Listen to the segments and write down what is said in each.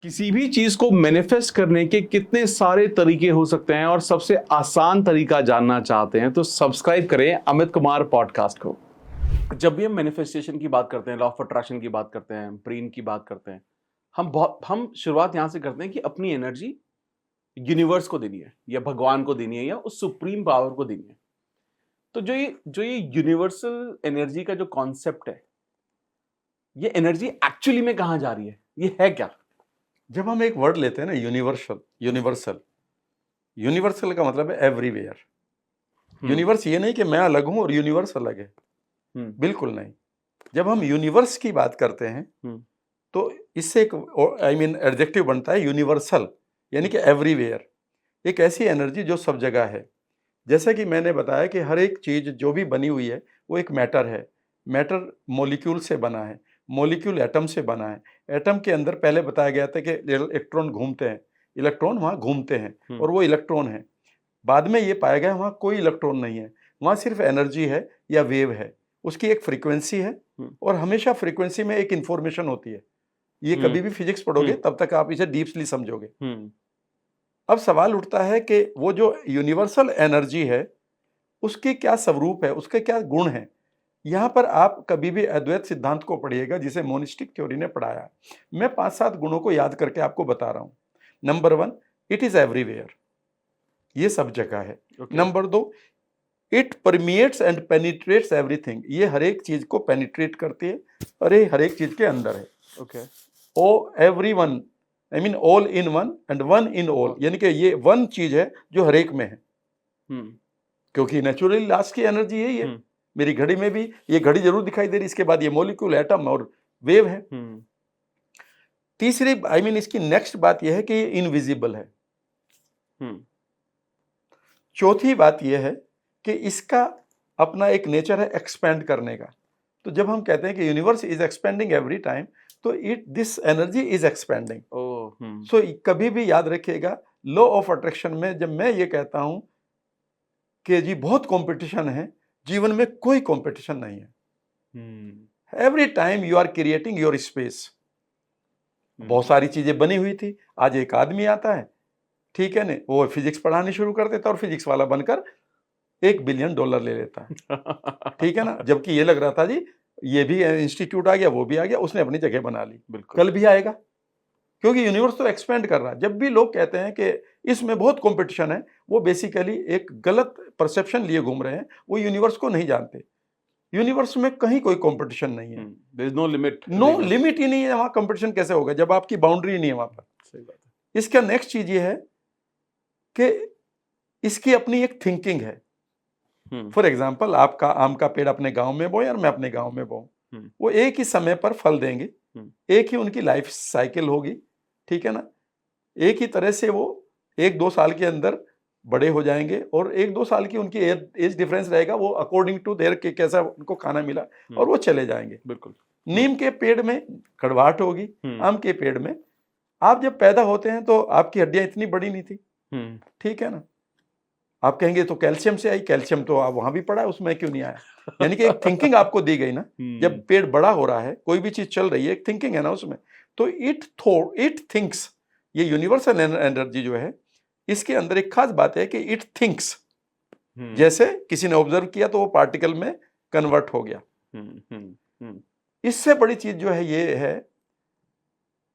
किसी भी चीज को मैनिफेस्ट करने के कितने सारे तरीके हो सकते हैं और सबसे आसान तरीका जानना चाहते हैं तो सब्सक्राइब करें अमित कुमार पॉडकास्ट को। जब भी हम मैनिफेस्टेशन की बात करते हैं, लॉ ऑफ अट्रैक्शन की बात करते हैं, ब्रेन की बात करते हैं, हम शुरुआत यहां से करते हैं कि अपनी एनर्जी यूनिवर्स को देनी है या भगवान को देनी है या उस सुप्रीम पावर को देनी है। तो जो ये यूनिवर्सल एनर्जी का जो कॉन्सेप्ट है, ये एनर्जी एक्चुअली में कहां जा रही है, ये है क्या? जब हम एक वर्ड लेते हैं ना, यूनिवर्सल यूनिवर्सल यूनिवर्सल का मतलब है एवरीवेयर। यूनिवर्स ये नहीं कि मैं अलग हूं और यूनिवर्स अलग है, बिल्कुल नहीं। जब हम यूनिवर्स की बात करते हैं तो इससे एक एडजेक्टिव बनता है यूनिवर्सल, यानी कि एवरीवेयर। एक ऐसी एनर्जी जो सब जगह है। जैसा कि मैंने बताया कि हर एक चीज जो भी बनी हुई है वो एक मैटर है। मैटर मॉलिक्यूल से बना है, मॉलिक्यूल एटम से बना है। एटम के अंदर पहले बताया गया था कि इलेक्ट्रॉन घूमते हैं, इलेक्ट्रॉन वहाँ घूमते हैं और वो इलेक्ट्रॉन है। बाद में ये पाया गया वहाँ कोई इलेक्ट्रॉन नहीं है, वहाँ सिर्फ एनर्जी है या वेव है। उसकी एक फ्रीक्वेंसी है और हमेशा फ्रीक्वेंसी में एक इंफॉर्मेशन होती है। ये कभी भी फिजिक्स पढ़ोगे तब तक आप इसे डीपली समझोगे। अब सवाल उठता है कि वो जो यूनिवर्सल एनर्जी है उसकी क्या स्वरूप है, उसके क्या गुण हैं। यहाँ पर आप कभी भी अद्वैत सिद्धांत को पढ़िएगा जिसे मोनिस्टिक थ्योरी ने पढ़ाया। मैं 5-7 गुणों को याद करके आपको बता रहा हूँ। नंबर 1, इट इज एवरीवेयर, ये सब जगह है। Number 2, it permeates and penetrates everything, ये हर एक चीज को पेनिट्रेट करती है और ये हर एक चीज के अंदर है। Oh everyone, I mean all in one and one in all, यानी कि ये वन चीज है जो हर एक में है। क्योंकि नेचुरली लास्ट की एनर्जी यही है। मेरी घड़ी में भी ये घड़ी जरूर दिखाई दे रही, इसके बाद ये मॉलिक्यूल, एटम और वेव है। तीसरी इसकी नेक्स्ट बात यह है कि ये इनविजिबल है। चौथी बात यह है कि इसका अपना एक नेचर है एक्सपेंड करने का। तो जब हम कहते हैं कि universe is expanding every time, तो दिस एनर्जी इज एक्सपेंडिंग। सो कभी भी याद रखिएगा, लॉ ऑफ अट्रैक्शन में जब मैं ये कहता हूं कि जी बहुत कंपटीशन है, जीवन में कोई कंपटीशन नहीं है। Every time you are creating your space. बहुत सारी चीजें बनी हुई थी, आज एक आदमी आता है, ठीक है ना, वो फिजिक्स पढ़ानी शुरू कर देता है और फिजिक्स वाला बनकर $1 बिलियन ले लेता है। ठीक है ना, जबकि ये लग रहा था जी ये भी इंस्टीट्यूट आ गया, वो भी आ गया, उसने अपनी जगह बना ली। कल भी आएगा, क्योंकि यूनिवर्स तो एक्सपेंड कर रहा है। जब भी लोग कहते हैं कि इसमें बहुत कंपटीशन है, वो बेसिकली एक गलत परसेप्शन लिए घूम रहे हैं, वो यूनिवर्स को नहीं जानते। यूनिवर्स में कहीं कोई कंपटीशन नहीं है। There is no limit, no limit ही नहीं है। वहां कंपटीशन कैसे होगा जब आपकी बाउंड्री नहीं है वहां पर। सही बात है। इसका नेक्स्ट चीज ये है कि इसकी अपनी एक थिंकिंग है। फॉर एग्जाम्पल, आपका आम का पेड़ अपने गांव में बोए और मैं अपने गांव में बोऊं, वो एक ही समय पर फल देंगे, एक ही उनकी लाइफ साइकिल होगी, ठीक है ना। एक ही तरह से वो 1-2 साल के अंदर बड़े हो जाएंगे और 1-2 साल की उनकी एज डिफरेंस रहेगा, वो अकॉर्डिंग टू देयर के कैसा उनको खाना मिला और वो चले जाएंगे। बिल्कुल। नीम के पेड़ में कड़वाहट होगी, आम के पेड़ में, आप जब पैदा होते हैं तो आपकी हड्डियां इतनी बड़ी नहीं थी, ठीक है ना। आप कहेंगे तो कैल्शियम से आई, कैल्शियम तो आप वहां भी पड़ा है, उसमें क्यों नहीं आया। यानी कि एक थिंकिंग आपको दी गई ना। जब पेड़ बड़ा हो रहा है, कोई भी चीज चल रही है, एक थिंकिंग है ना उसमें। तो इट थिंक्स, ये यूनिवर्सल एनर्जी जो है, इसके अंदर एक खास बात है कि इट थिंक्स। जैसे किसी ने ऑब्जर्व किया तो वो पार्टिकल में कन्वर्ट हो गया। इससे बड़ी चीज जो है ये है,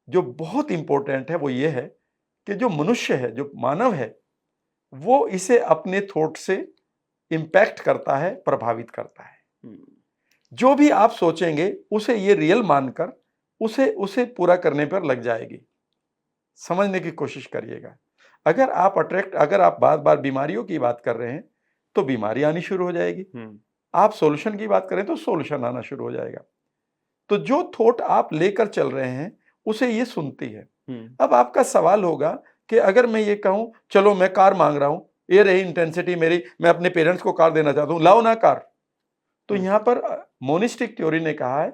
जो बहुत इंपॉर्टेंट है, वो ये है कि जो मनुष्य है, जो मानव है, वो इसे अपने थॉट से इंपैक्ट करता है, प्रभावित करता है। जो भी आप सोचेंगे उसे ये रियल मानकर उसे पूरा करने पर लग जाएगी। समझने की कोशिश करिएगा। अगर आप बार बार बीमारियों की बात कर रहे हैं तो बीमारी आनी शुरू हो जाएगी। आप सॉल्यूशन की बात करें तो सॉल्यूशन आना शुरू हो जाएगा। तो जो थॉट आप लेकर चल रहे हैं उसे ये सुनती है। अब आपका सवाल होगा कि अगर मैं ये कहूं चलो मैं कार मांग रहा हूं, ये रही इंटेंसिटी मेरी, मैं अपने पेरेंट्स को कार देना चाहता हूं, लाओ ना कार। तो यहां पर मोनिस्टिक थ्योरी ने कहा है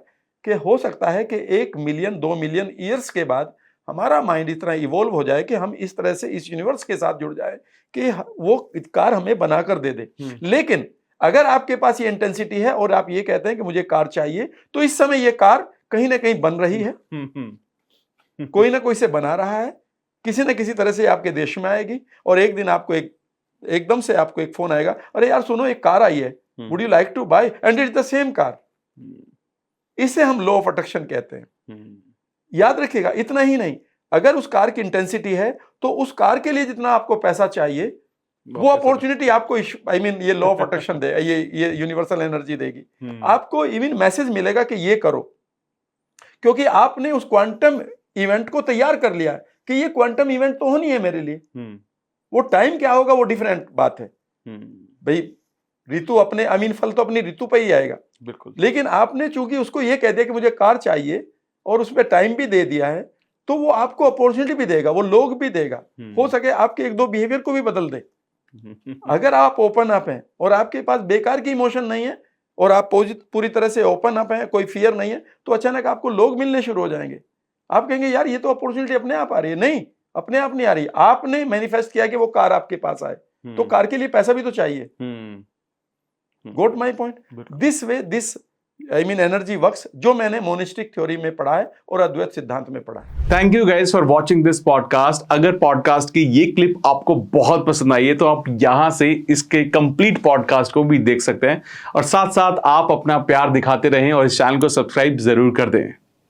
कि हो सकता है कि 1 मिलियन 2 मिलियन ईयर्स के बाद हमारा माइंड इतना इवॉल्व हो जाए कि हम इस तरह से इस यूनिवर्स के साथ जुड़ जाए कि वो कार हमें बनाकर दे दे। लेकिन अगर आपके पास ये इंटेंसिटी है और आप ये कहते हैं कि मुझे कार चाहिए, तो इस समय ये कार कहीं ना कहीं बन रही है। कोई ना कोई से बना रहा है, किसी न किसी तरह से आपके देश में आएगी और एक दिन आपको एकदम से आपको एक फोन आएगा, अरे यार सुनो एक कार आई है, would you like to buy, and it's the same car. इसे हम लॉ ऑफ अट्रैक्शन कहते हैं। याद रखिएगा, इतना ही नहीं, अगर उस कार की इंटेंसिटी है तो उस कार के लिए जितना आपको पैसा चाहिए वो अपॉर्चुनिटी आपको ये लॉ ऑफ अट्रैक्शन दे, ये यूनिवर्सल एनर्जी देगी। आपको इवन मैसेज मिलेगा कि ये करो, क्योंकि आपने उस क्वांटम इवेंट को तैयार कर लिया है कि ये क्वांटम इवेंट तो होनी है मेरे लिए। वो टाइम क्या होगा वो डिफरेंट बात है भाई, ऋतु अपने फल तो अपनी ऋतु पे ही आएगा, बिल्कुल। लेकिन आपने चूंकि उसको ये कह दिया कि मुझे कार चाहिए और उसमें टाइम भी दे दिया है, तो वो आपको अपॉर्चुनिटी भी देगा, वो लोग भी देगा, हो सके आपके एक दो बिहेवियर को भी बदल दे। अगर आप ओपन अप हैं और आपके पास बेकार की इमोशन नहीं है और आप पूरी तरह से ओपन अप हैं, कोई फियर नहीं है, तो अचानक आपको लोग मिलने शुरू हो जाएंगे। आप कहेंगे यार ये तो अपॉर्चुनिटी अपने आप आ रही है। नहीं, अपने आप नहीं आ रही, आपने मैनिफेस्ट किया कि वो कार आपके पास आए, तो कार के लिए पैसा भी तो चाहिए। Got my point. This way this energy works, जो मैंने मोनिस्टिक थ्योरी में पढ़ा है और अद्वैत सिद्धांत में पढ़ा है। Thank you guys for watching this podcast. अगर पॉडकास्ट की ये क्लिप आपको बहुत पसंद आई है तो आप यहां से इसके कंप्लीट पॉडकास्ट को भी देख सकते हैं, और साथ साथ आप अपना प्यार दिखाते रहें और इस चैनल को सब्सक्राइब जरूर कर दें।